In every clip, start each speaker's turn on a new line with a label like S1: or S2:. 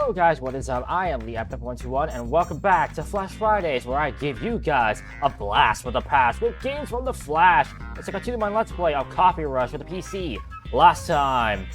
S1: Hello guys, what is up? I am Lee121 and welcome back to Flash Fridays, where I give you guys a blast from the past with games from the Flash. It's a continue my Let's Play of Coffee Rush with the PC. Last time,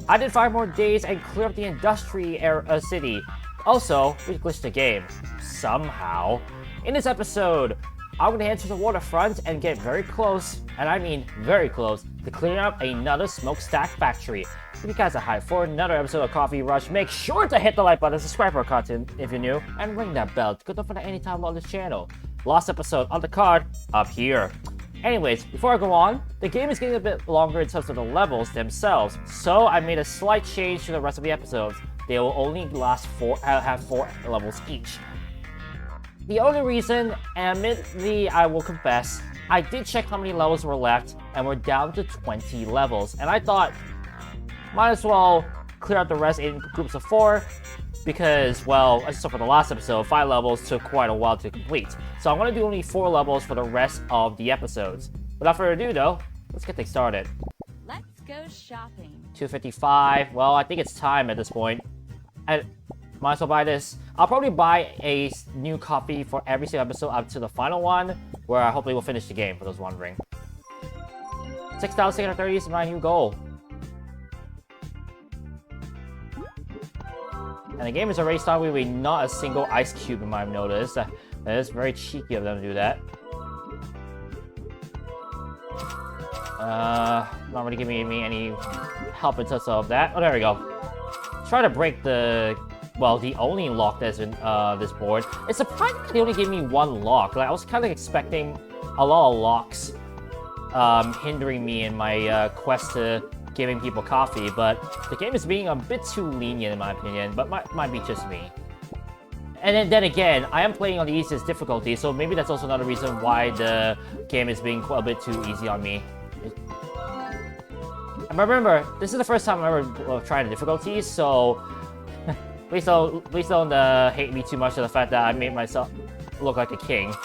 S1: I did 5 more days and clear up the industry city. Also, we glitched the game. Somehow. In this episode, I'm going to head to the waterfront and get very close, and I mean very close, to clearing up another smokestack factory. If you guys are hyped for another episode of Coffee Rush, make sure to hit the like button, subscribe for our content if you're new, and ring that bell to get notified anytime on this channel. Last episode on the card, up here. Anyways, before I go on, the game is getting a bit longer in terms of the levels themselves, so I made a slight change to the rest of the episodes. They will only have 4 levels each. The only reason, and admittedly I will confess, I did check how many levels were left, and we're down to 20 levels, and I thought, might as well clear out the rest in groups of 4, because, well, as you saw for the last episode, 5 levels took quite a while to complete. So I'm going to do only 4 levels for the rest of the episodes. Without further ado though, let's get things started.
S2: Let's go shopping.
S1: 255, well, I think it's time at this point. I might as well buy this. I'll probably buy a new copy for every single episode up to the final one, where I hopefully will finish the game, for those wondering. 6,630 is my new goal. And the game is already started with not a single ice cube, you might have noticed. That is very cheeky of them to do that. Not really giving me any help in terms of that. Oh, there we go. Try to break the, well, the only lock that's in this board. It's surprising that they only gave me 1 lock. Like, I was kind of expecting a lot of locks hindering me in my quest to giving people coffee, but the game is being a bit too lenient in my opinion, but might be just me. And then again, I am playing on the easiest difficulty, so maybe that's also another reason why the game is being a bit too easy on me. And remember, this is the first time I'm ever trying the difficulties, so please don't hate me too much for the fact that I made myself look like a king.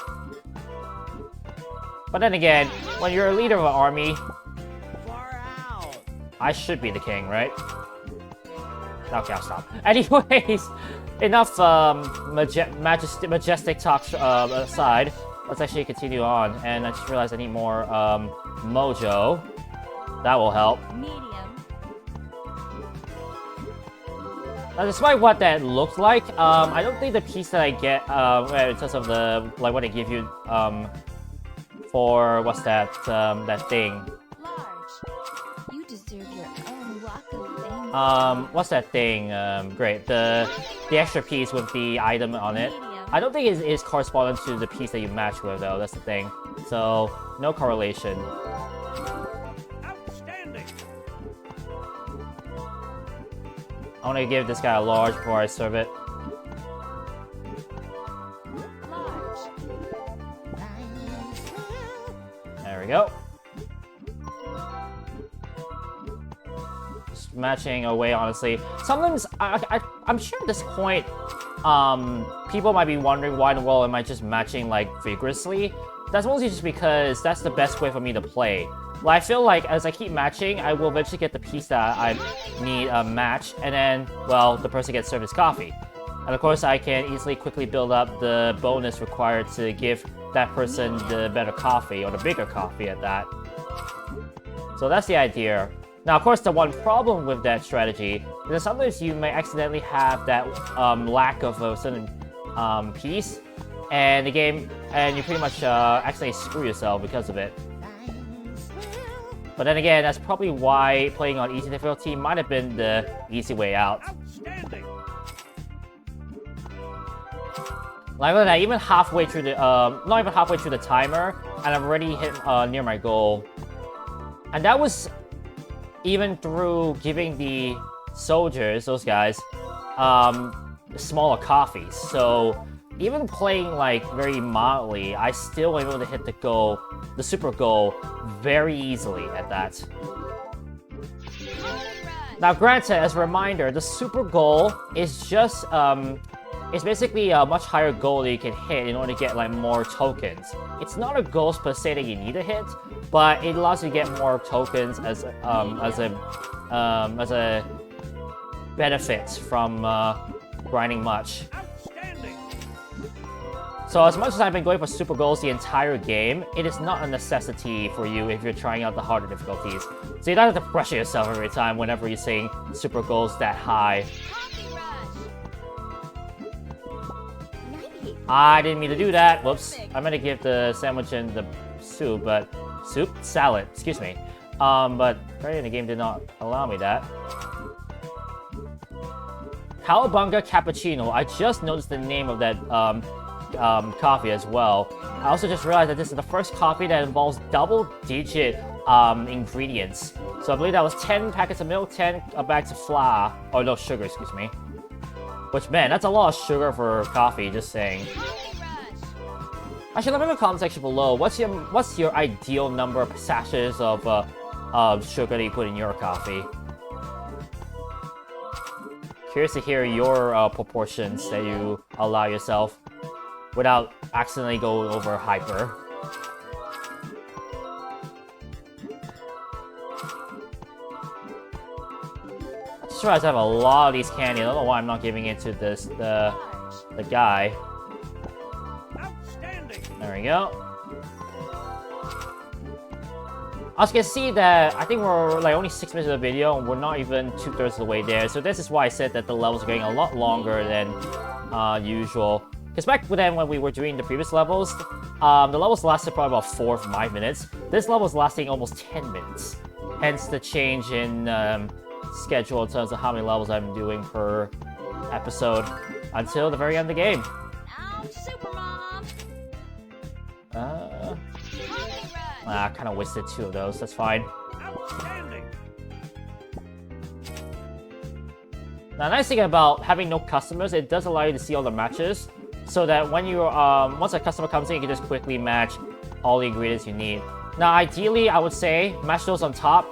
S1: But then again, when you're a leader of an army, I should be the king, right? Okay, I'll stop. Anyways, enough majestic talk aside. Let's actually continue on. And I just realized I need more mojo. That will help.
S2: Medium.
S1: Now, despite what that looked like, I don't think the piece that I get in terms of the like what they give you for what's that that thing. What's that thing? Great. The extra piece with the item on it. I don't think it is correspondent to the piece that you match with, though. That's the thing. So, no correlation.
S3: Outstanding.
S1: I want to give this guy a large before I serve it.
S2: Large.
S1: There we go. Matching away, honestly. Sometimes I'm sure at this point people might be wondering why in the world am I just matching like vigorously. That's mostly just because that's the best way for me to play. Like, I feel like as I keep matching, I will eventually get the piece that I need a match, and then, well, the person gets served his coffee. And of course I can easily quickly build up the bonus required to give that person the better coffee, or the bigger coffee at that. So that's the idea. Now, of course, the one problem with that strategy is that sometimes you may accidentally have that lack of a certain piece, and the game, and you pretty much accidentally screw yourself because of it. But then again, that's probably why playing on easy difficulty might have been the easy way out.
S3: Outstanding.
S1: Like that, even halfway through the, not even halfway through the timer, and I've already hit near my goal. And that was even through giving the soldiers, those guys, smaller coffees. So even playing like very mildly, I still was able to hit the goal, the super goal, very easily at that. Now granted, as a reminder, the super goal is just, it's basically a much higher goal that you can hit in order to get like more tokens. It's not a goal per se that you need to hit, but it allows you to get more tokens as a benefit from grinding much.
S3: Outstanding.
S1: So as much as I've been going for super goals the entire game, it is not a necessity for you if you're trying out the harder difficulties. So you don't have to pressure yourself every time whenever you're saying super goals that high.
S2: Coffee rush.
S1: I didn't mean to do that. Whoops. I meant to give the sandwich and the soup, but... Soup? Salad. Excuse me. But apparently the game did not allow me that. Cowabunga Cappuccino. I just noticed the name of that coffee as well. I also just realized that this is the first coffee that involves double-digit ingredients. So I believe that was 10 packets of milk, 10 bags of flour, or no, sugar, excuse me. Which, man, that's a lot of sugar for coffee, just saying.
S2: Coffee rush.
S1: Actually, let me know in the comment section below, what's your ideal number of sachets of sugar that you put in your coffee? Curious to hear your proportions that you allow yourself without accidentally going over hyper. I just realized I have a lot of these candy. I don't know why I'm not giving it to the guy.
S3: Outstanding.
S1: There we go. As you can see that I think we're like only 6 minutes of the video and we're not even 2/3 of the way there. So this is why I said that the levels are getting a lot longer than usual. Because back then when we were doing the previous levels, the levels lasted probably about 4 or 5 minutes. This level is lasting almost 10 minutes. Hence the change in schedule in terms of how many levels I'm doing per episode until the very end of the game.
S2: Now, Super Mom. Coffee rush.
S1: I kind of wasted 2 of those. That's fine.
S3: Outstanding.
S1: Now, the nice thing about having no customers, it does allow you to see all the matches, so that when you once a customer comes in, you can just quickly match all the ingredients you need. Now, ideally, I would say match those on top,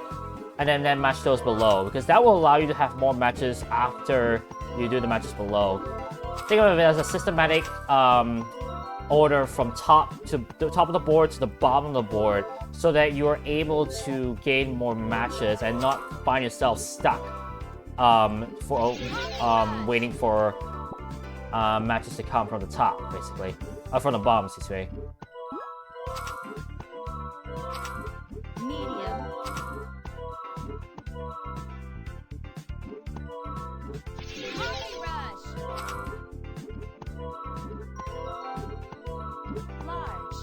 S1: and then match those below, because that will allow you to have more matches after you do the matches below. Think of it as a systematic order from top to the top of the board to the bottom of the board, so that you are able to gain more matches and not find yourself stuck waiting for matches to come from the top, basically, from the bottom, excuse me.
S2: Medium. Coffee rush. Large.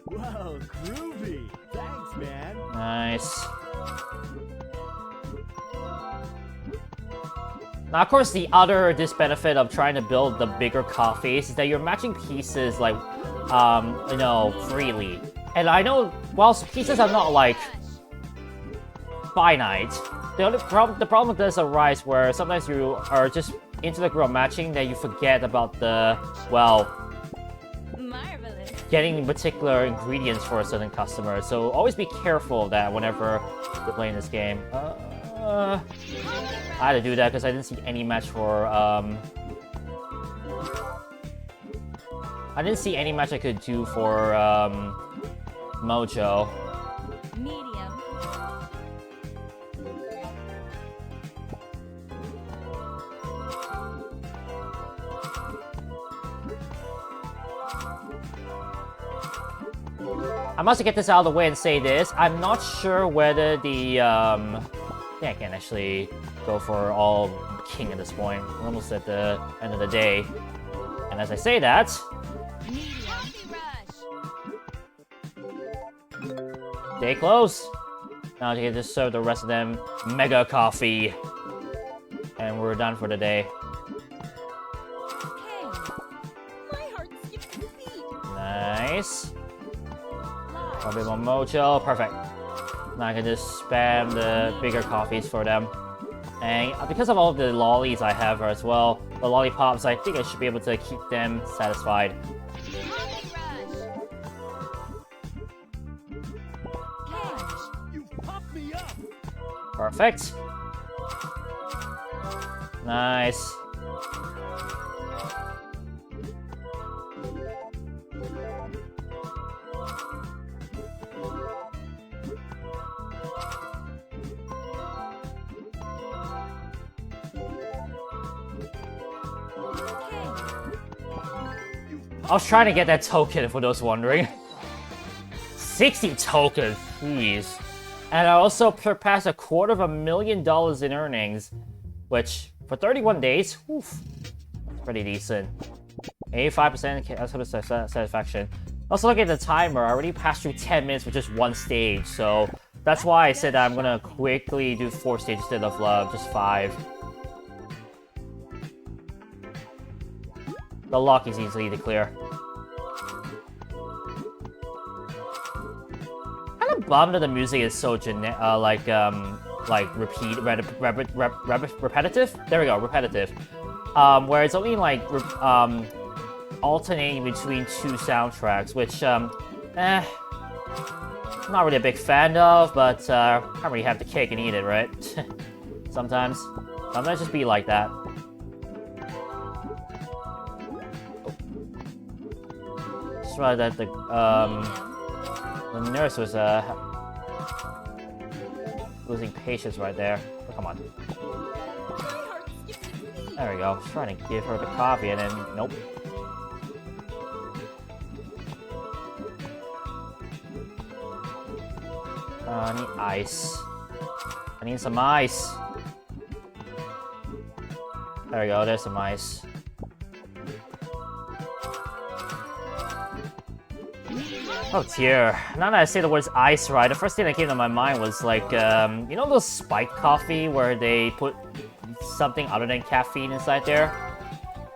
S3: Wow, groovy. Thanks, man.
S1: Nice. Now, of course, the other disbenefit of trying to build the bigger coffees is that you're matching pieces, like, you know, freely. And I know, whilst pieces are not, like, finite, the problem does arise where sometimes you are just into the group of matching that you forget about the, well,
S2: Marvelous.
S1: getting particular ingredients for a certain customer. So always be careful of that whenever you're playing this game. I had to do that because I didn't see any match for, I didn't see any match I could do for, Mojo.
S2: Medium.
S1: I must get this out of the way and say this. I'm not sure whether the, I think I can actually go for all king at this point. We're almost at the end of the day. And as I say that,
S2: Medium. Coffee rush.
S1: day close. Now you can just serve the rest of them mega coffee. And we're done for the day.
S2: Okay. My heart skips a beat.
S1: Nice. A
S2: Large.
S1: bit more mojo. Perfect. Now I can just spam the bigger coffees for them. And because of all the lollies I have as well, the lollipops, I think I should be able to keep them satisfied.
S2: Coffee rush. Cash.
S3: You pumped me up.
S1: Perfect. Nice. I was trying to get that token for those wondering. 60 tokens, please. And I also surpassed $250,000 in earnings, which for 31 days, oof, pretty decent. 85% customer satisfaction. Also, look at the timer. I already passed through 10 minutes with just one stage, so that's why I said I'm gonna quickly do 4 stages instead of just 5. The lock is easy to clear. Kind of bummed that the music is so repetitive. There we go, repetitive. Where it's only like alternating between 2 soundtracks, which I'm not really a big fan of, but can't really have the cake and eat it, right? Sometimes just be like that. Just realized that the nurse was losing patience right there. Oh, come on. There we go. Just trying to give her the coffee and then nope. I need ice. I need some ice. There we go, there's some ice. Oh dear. Now that I say the words ice right, the first thing that came to my mind was like, you know those spiked coffee where they put something other than caffeine inside there?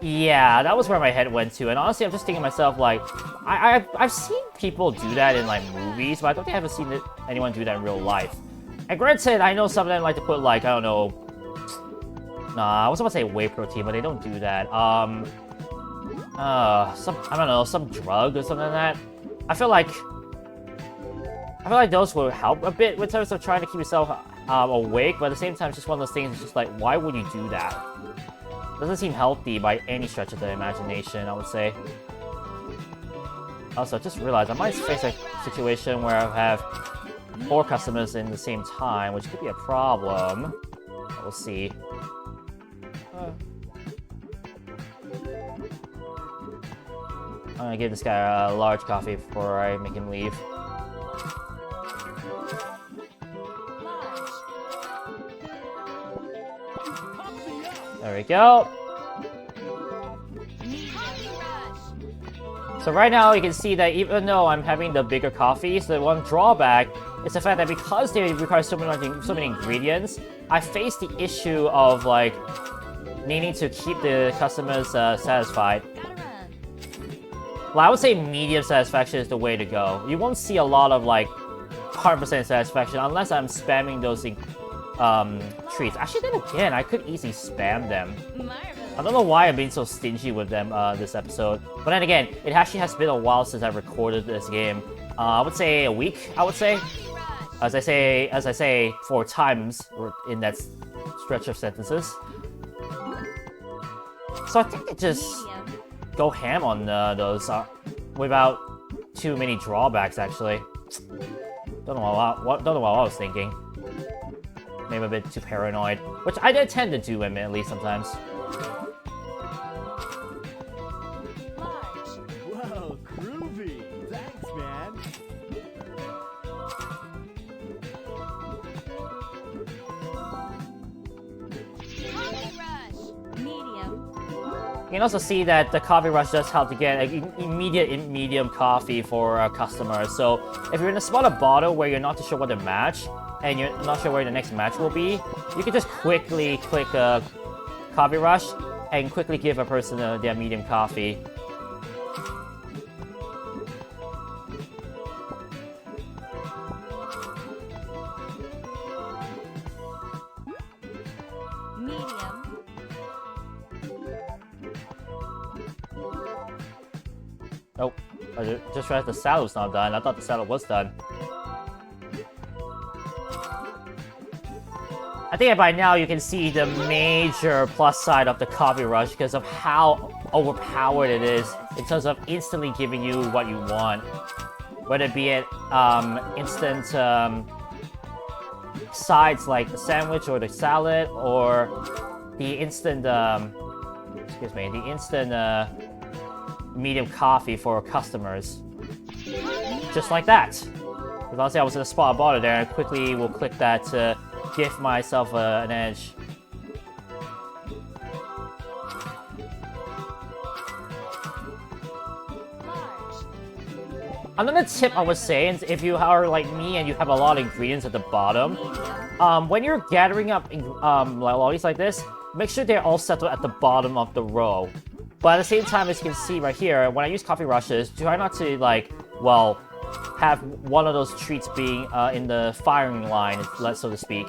S1: Yeah, that was where my head went to, and honestly, I'm just thinking to myself, like, I've seen people do that in, like, movies, but I don't think I haven't seen anyone do that in real life. And granted, I know some of them like to put, like, I don't know... Nah, I was about to say whey protein, but they don't do that. I don't know, some drug or something like that. I feel like those will help a bit in terms of trying to keep yourself awake, but at the same time, it's just one of those things, it's just like, why would you do that? Doesn't seem healthy by any stretch of the imagination, I would say. Also, I just realized I might face a situation where I have 4 customers in the same time, which could be a problem. We'll see. I'm gonna give this guy a large coffee before I make him leave. There we go. So right now you can see that even though I'm having the bigger coffees, the one drawback is the fact that because they require so many ingredients, I face the issue of like needing to keep the customers satisfied. Well, I would say medium satisfaction is the way to go. You won't see a lot of like 100% satisfaction unless I'm spamming those treats. Actually, then again, I could easily spam them. I don't know why I'm being so stingy with them this episode. But then again, it actually has been a while since I've recorded this game. I would say a week, I would say. As I say 4 times in that stretch of sentences. So I think it just go ham on those without too many drawbacks, actually. Don't know what I was thinking. Maybe a bit too paranoid, which I did tend to do, admittedly, sometimes.
S3: Whoa, groovy! Thanks, man.
S2: Coffee rush. Medium.
S1: You can also see that the coffee rush does help to get immediate medium coffee for customers. So if you're in a smaller bottle where you're not too sure what to match, and you're not sure where the next match will be, you can just quickly click coffee rush and quickly give a person their medium coffee.
S2: Medium.
S1: Oh, I just realized the salad was not done. I thought the salad was done. I think by now you can see the major plus side of the coffee rush because of how overpowered it is in terms of instantly giving you what you want. Whether it be instant sides like the sandwich or the salad, or the instant, the instant medium coffee for customers. Just like that. If let's say I was in a spot, I bought it there, I quickly will click that to give myself an edge. Another tip I would say is if you are like me and you have a lot of ingredients at the bottom, when you're gathering up lollies like this, make sure they're all settled at the bottom of the row. But at the same time, as you can see right here, when I use coffee rushes, try not to like, well, have one of those treats being in the firing line, so to speak.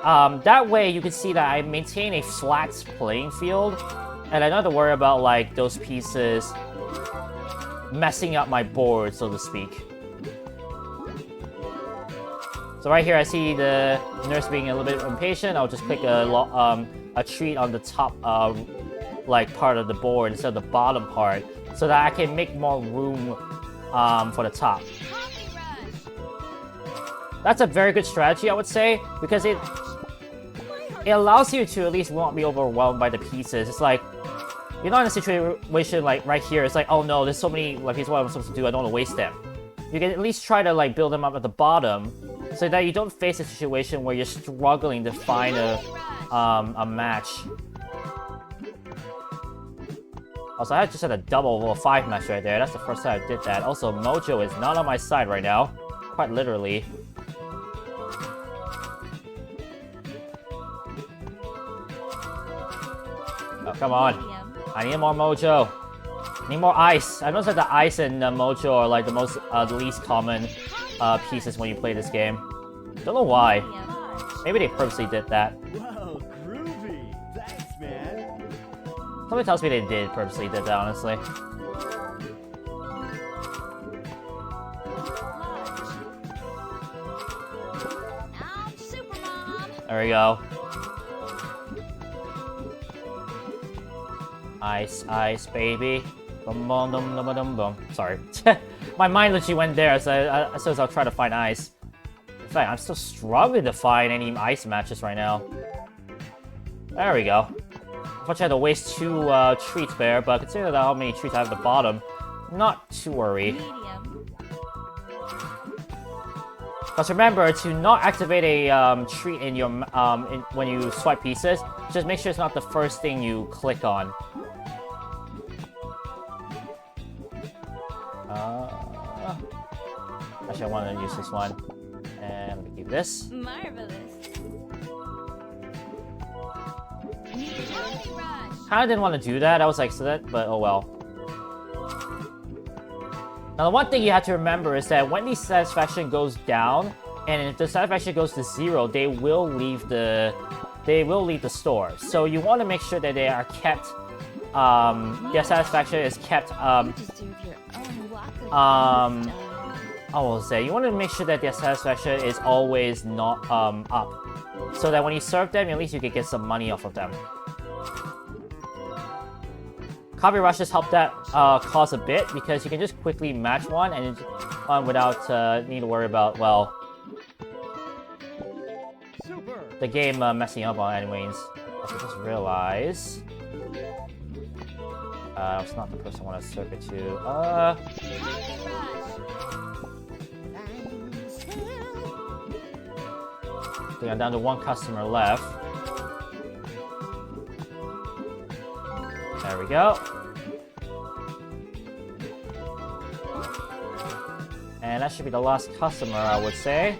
S1: That way you can see that I maintain a flat playing field, and I don't have to worry about like those pieces messing up my board, so to speak. So right here I see the nurse being a little bit impatient. I'll just click a treat on the top like part of the board instead of the bottom part, so that I can make more room for the top. That's a very good strategy, I would say, because it allows you to at least not be overwhelmed by the pieces. It's like, you're not in a situation like right here, it's like, oh no, there's so many like pieces, what I'm supposed to do, I don't want to waste them. You can at least try to like build them up at the bottom, so that you don't face a situation where you're struggling to find a match. Also, I just had a double 5 match right there. That's the first time I did that. Also, Mojo is not on my side right now. Quite literally. Oh, come on. I need more Mojo. I need more ice. I noticed that the ice and Mojo are like the least common pieces when you play this game. Don't know why. Maybe they purposely did that.
S3: Whoa, groovy. Thanks, man.
S1: Something tells me they purposely did that, honestly. There we go. Ice, ice, baby. Bum bum dum dum dum bum. Sorry. My mind literally went there, so as I'll try to find ice. In fact, I'm still struggling to find any ice matches right now. There we go. Unfortunately, I had to waste 2 treats there, but considering how many treats I have at the bottom, not too worried. Because remember, to not activate a treat in your when you swipe pieces, just make sure it's not the first thing you click on. Actually, I want to use this one. And let me keep this.
S2: Marvelous.
S1: Kinda didn't want to do that. I was like, so that, but oh well. Now, the one thing you have to remember is that when the satisfaction goes down, and if the satisfaction goes to 0, they will leave the store. So you want to make sure that they are kept. Their satisfaction is kept. I will say you want to make sure that their satisfaction is always not up, so that when you serve them, at least you can get some money off of them. Coffee rushes help that cause a bit, because you can just quickly match one and without need to worry about, well, the game messing up on anyways. I just realized it's not the person I want to serve it to. I think I'm down to 1 customer left. There we go. And that should be the last customer, I would say.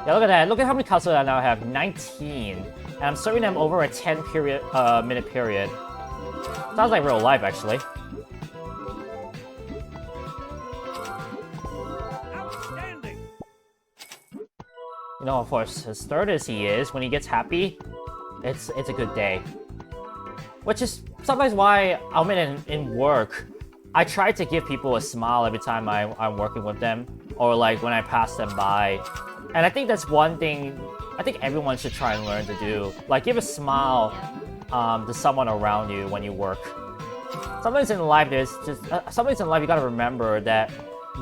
S1: Yeah, look at that. Look at how many customers I now have. 19. And I'm serving them over a 10-minute period. Sounds like real life, actually.
S3: Outstanding.
S1: You know, of course, as third as he is, when he gets happy, it's a good day. Which is sometimes why I'm in work. I try to give people a smile every time I'm working with them, or like when I pass them by. And I think that's one thing I think everyone should try and learn to do. Like, give a smile to someone around you when you work. Sometimes in life, you gotta remember that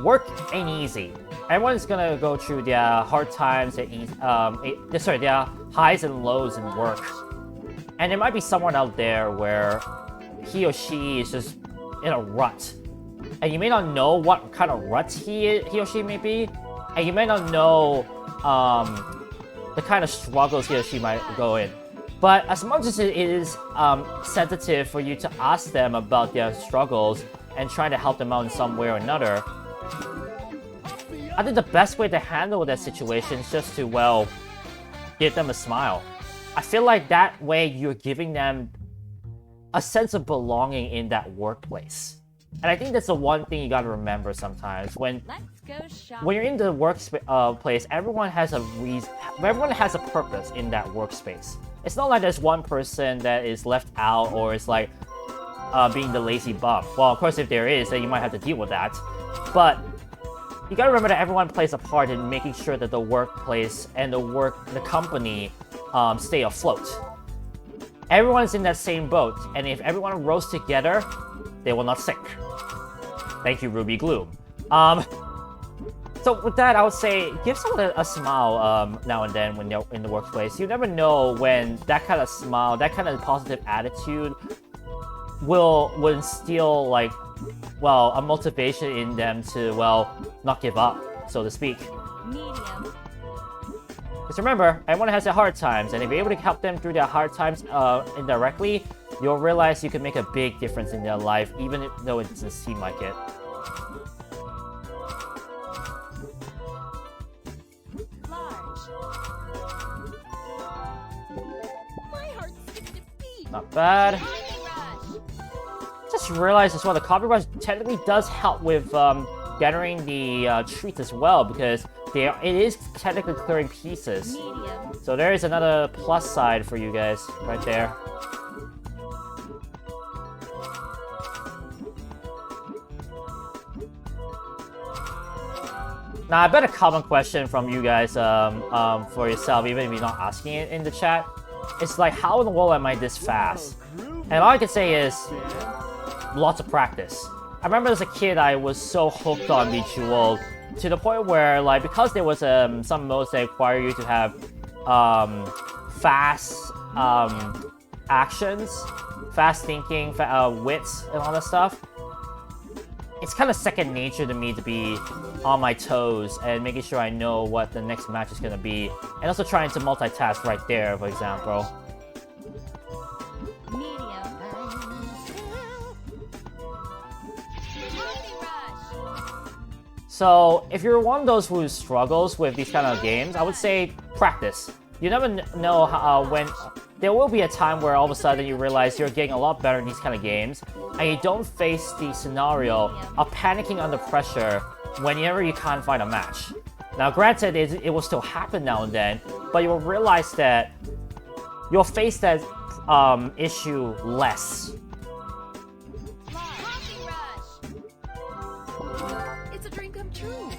S1: work ain't easy. Everyone's gonna go through their hard times, their highs and lows in work. And there might be someone out there where he or she is just in a rut. And you may not know what kind of rut he or she may be. And you may not know the kind of struggles he or she might go in. But as much as it is sensitive for you to ask them about their struggles and trying to help them out in some way or another, I think the best way to handle that situation is just to, well, give them a smile. I feel like that way you're giving them a sense of belonging in that workplace. And I think that's the one thing you gotta remember sometimes. When
S2: Let's go shopping.
S1: you're in the workplace, everyone has a reason, everyone has a purpose in that workspace. It's not like there's one person that is left out or is like being the lazy bum. Well, of course, if there is, then you might have to deal with that. But you gotta remember that everyone plays a part in making sure that the workplace and the company stay afloat. Everyone's in that same boat, and if everyone rows together, they will not sink. Thank you, Ruby Gloom. So with that, I would say give someone a smile now and then when they're in the workplace. You never know when that kind of smile, that kind of positive attitude will instill, like, well, a motivation in them to, well, not give up, so to speak.
S2: Medium.
S1: Because remember, everyone has their hard times, and if you're able to help them through their hard times indirectly, you'll realize you can make a big difference in their life, even though it doesn't seem like it.
S2: Large. My heart skipped a beat.
S1: Not bad.
S2: Coffee rush.
S1: Just realized as well, the coffee rush technically does help with gathering the treats as well, because it is technically clearing pieces.
S2: Medium.
S1: So there is another plus side for you guys right there. Now, I bet a common question from you guys for yourself, even if you're not asking it in the chat, it's like, how in the world am I this fast? And all I can say is, lots of practice. I remember as a kid, I was so hooked on Bejeweled to the point where, like, because there was some modes that require you to have fast actions, fast thinking, wits, and all that stuff, it's kind of second nature to me to be on my toes and making sure I know what the next match is going to be, and also trying to multitask right there, for example.
S2: Medium. Coffee rush.
S1: So, if you're one of those who struggles with these kind of games, I would say practice. You never know how, when there will be a time where all of a sudden you realize you're getting a lot better in these kind of games, and you don't face the scenario of panicking under pressure whenever you can't find a match. Now, granted, it will still happen now and then, but you'll realize that you'll face that issue less.
S2: Coffee rush. It's a dream come true.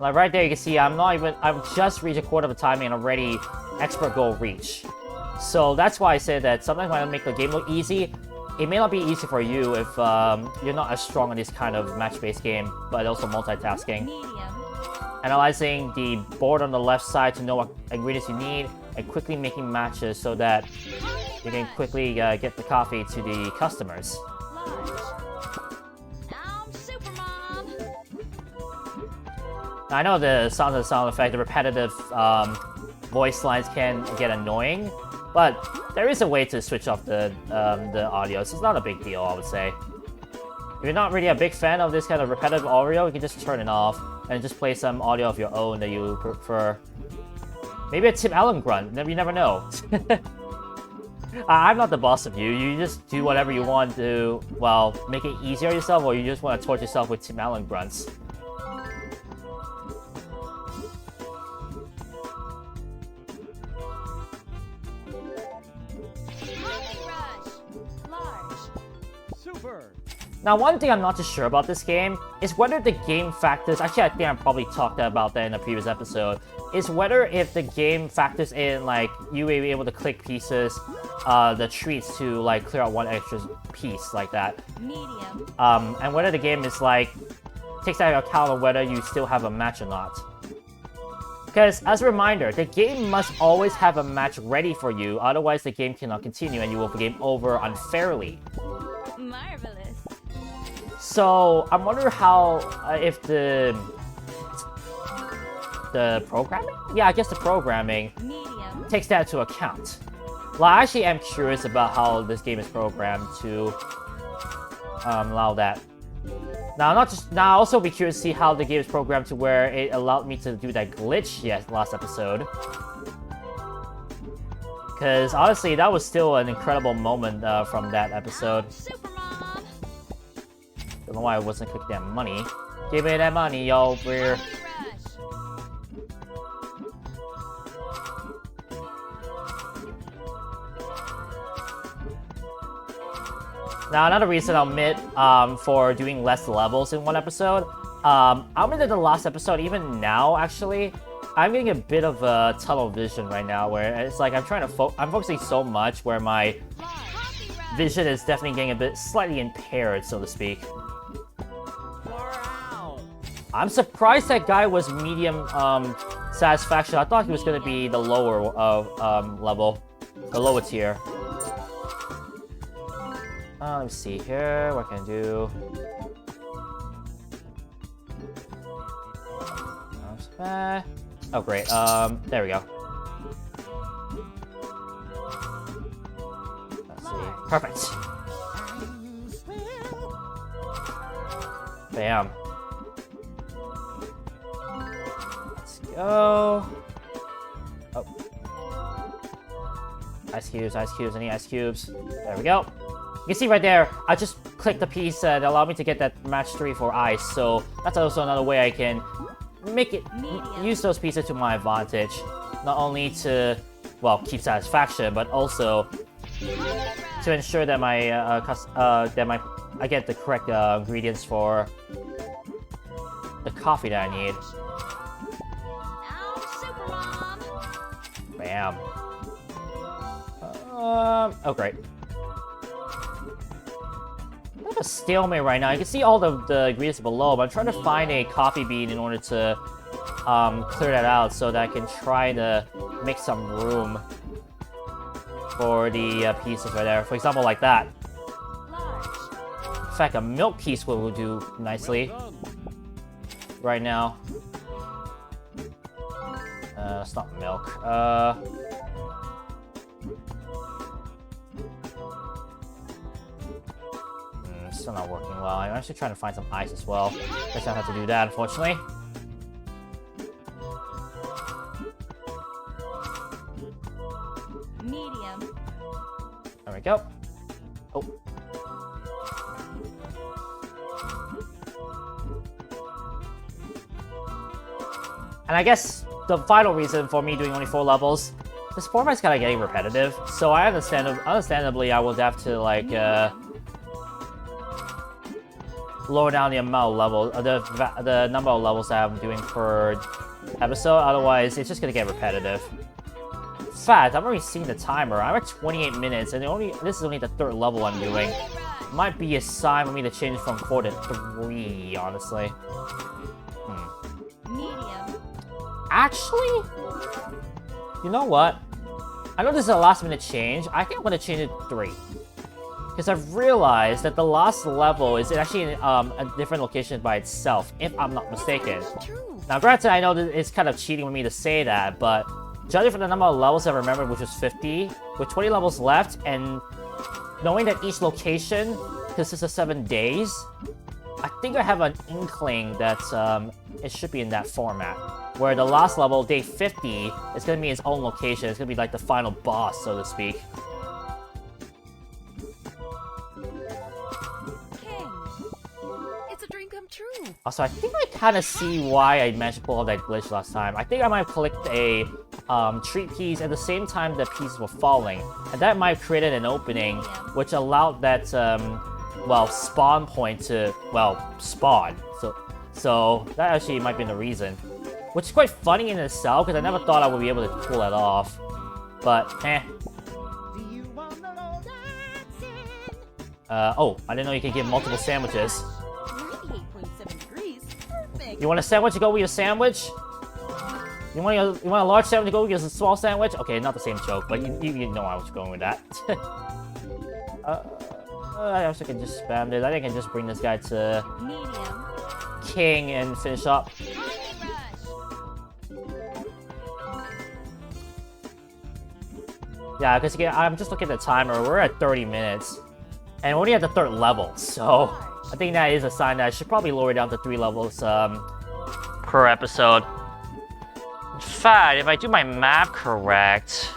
S1: Like right there, you can see I've just reached a quarter of the timing and already expert goal reach. So that's why I say that sometimes when I make the game look easy, it may not be easy for you if you're not as strong in this kind of match-based game, but also multitasking.
S2: Medium.
S1: Analyzing the board on the left side to know what ingredients you need, and quickly making matches so that you can quickly get the coffee to the customers.
S2: Large. I'm super mom.
S1: Now, I know the sound effect, the repetitive voice lines can get annoying, but there is a way to switch off the audio, so it's not a big deal, I would say. If you're not really a big fan of this kind of repetitive audio, you can just turn it off and just play some audio of your own that you prefer. Maybe a Tim Allen grunt, you never know. I'm not the boss of you, you just do whatever you want to, well, make it easier on yourself, or you just want to torture yourself with Tim Allen grunts.
S2: Coffee rush. Large.
S3: Super.
S1: Now, one thing I'm not too sure about this game is whether the game factors, actually I think I probably talked about that in a previous episode, is whether if the game factors in, like, you will be able to click pieces, the treats to, like, clear out one extra piece, like that.
S2: Medium.
S1: And whether the game is, like, takes that into account of whether you still have a match or not. Because, as a reminder, the game must always have a match ready for you, otherwise the game cannot continue and you will game over unfairly.
S2: Marvelous.
S1: So, I'm wondering how, if the programming? Yeah, I guess the programming
S2: Medium.
S1: takes that into account. Well, I actually am curious about how this game is programmed to allow that. Now, I also be curious to see how the game is programmed to where it allowed me to do that glitch last episode. Because honestly, that was still an incredible moment from that episode.
S2: Super Mom.
S1: Don't know why I wasn't clicking that money. Give me that money, yo, we're...
S2: Coffee Rush.
S1: Now, another reason I'll admit for doing less levels in one episode, I'm into the last episode, even now, actually, I'm getting a bit of a tunnel vision right now, where it's like I'm trying to I'm focusing so much where my
S2: Coffee Rush.
S1: vision is definitely getting a bit slightly impaired, so to speak.
S3: Wow.
S1: I'm surprised that guy was medium satisfaction. I thought he was going to be the lower level, the lower tier. Let me see here. What can I do? Oh, great. There we go. Let's see. Perfect. Bam. Let's go. Oh. Ice cubes, ice cubes, any ice cubes? There we go. You can see right there, I just clicked the piece that allowed me to get that match 3 for ice, so that's also another way I can make it, use those pieces to my advantage. Not only to, well, keep satisfaction, but also to ensure that my, I get the correct ingredients for the coffee that I need.
S2: Now Super Mom.
S1: Bam. Oh great. I have a stalemate right now. You can see all the ingredients below, but I'm trying to find a coffee bean in order to clear that out so that I can try to make some room for the pieces right there. For example, like that.
S2: Large.
S1: In fact, a milk piece will do nicely right now. It's not milk. Still not working well. I'm actually trying to find some ice as well. Guess I have to do that, unfortunately.
S2: Medium.
S1: There we go. Oh. And I guess the final reason for me doing only 4 levels, this format's kind of getting repetitive. So I understandably, I will have to like lower down the amount of levels, the number of levels that I'm doing per episode. Otherwise, it's just gonna get repetitive. In fact, I've already seen the timer. I'm at 28 minutes, and this is only the 3rd level I'm doing. Might be a sign for me to change from 4 to 3, honestly.
S2: Medium.
S1: Actually, you know what? I know this is a last-minute change. I think I'm gonna change it to 3. Because I've realized that the last level is actually in a different location by itself, if I'm not mistaken.
S2: True.
S1: Now, granted, I know that it's kind of cheating for me to say that, but judging from the number of levels I remembered, which was 50, with 20 levels left, and knowing that each location consists of 7 days, I think I have an inkling that it should be in that format. Where the last level, day 50, is going to be its own location. It's going to be like the final boss, so to speak.
S2: True.
S1: Also, I think I kind of see why I managed to pull off that glitch last time. I think I might have collected a treat piece at the same time the pieces were falling. And that might have created an opening, which allowed that, well, spawn point to, well, spawn. So that actually might be the reason. Which is quite funny in itself, because I never thought I would be able to pull that off. But, eh. Oh, I didn't know you could get multiple sandwiches. You want a sandwich? You go with your sandwich? You want a large sandwich to go get a small sandwich? Okay, not the same joke, but you know I was going with that. I also can just spam this. I think I can just bring this guy to
S2: Medium.
S1: King and finish up.
S2: Coffee rush.
S1: Yeah, because again, I'm just looking at the timer. We're at 30 minutes, and we're only at the 3rd level, so I think that is a sign that I should probably lower it down to 3 levels per episode. In fact, if I do my math correct,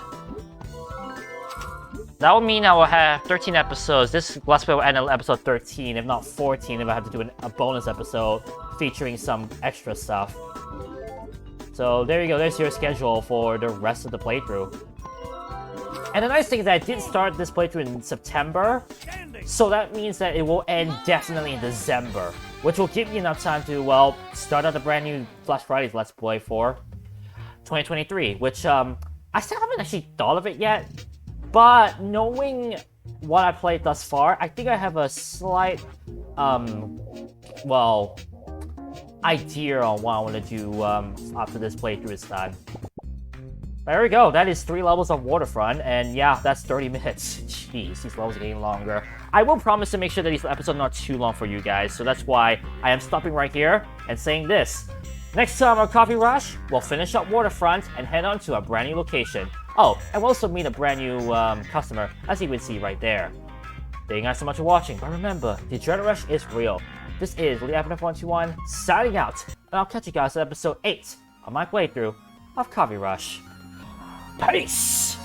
S1: that would mean I will have 13 episodes. This Let's Play will end at episode 13, if not 14, if I have to do a bonus episode featuring some extra stuff. So there you go, there's your schedule for the rest of the playthrough. And the nice thing is that I did start this playthrough in September, so that means that it will end definitely in December, which will give me enough time to, well, start out the brand new Flash Fridays Let's Play for 2023, which I still haven't actually thought of it yet, but knowing what I played thus far, I think I have a slight, well, idea on what I want to do after this playthrough is done. There we go, that is 3 levels of Waterfront, and yeah, that's 30 minutes. Jeez, these levels are getting longer. I will promise to make sure that these episodes are not too long for you guys, so that's why I am stopping right here and saying this. Next time on Coffee Rush, we'll finish up Waterfront and head on to a brand new location. Oh, and we'll also meet a brand new customer, as you can see right there. Thank you guys so much for watching, but remember, the adrenaline rush is real. This is LeapNF121 signing out, and I'll catch you guys at episode 8 of my playthrough of Coffee Rush. Peace!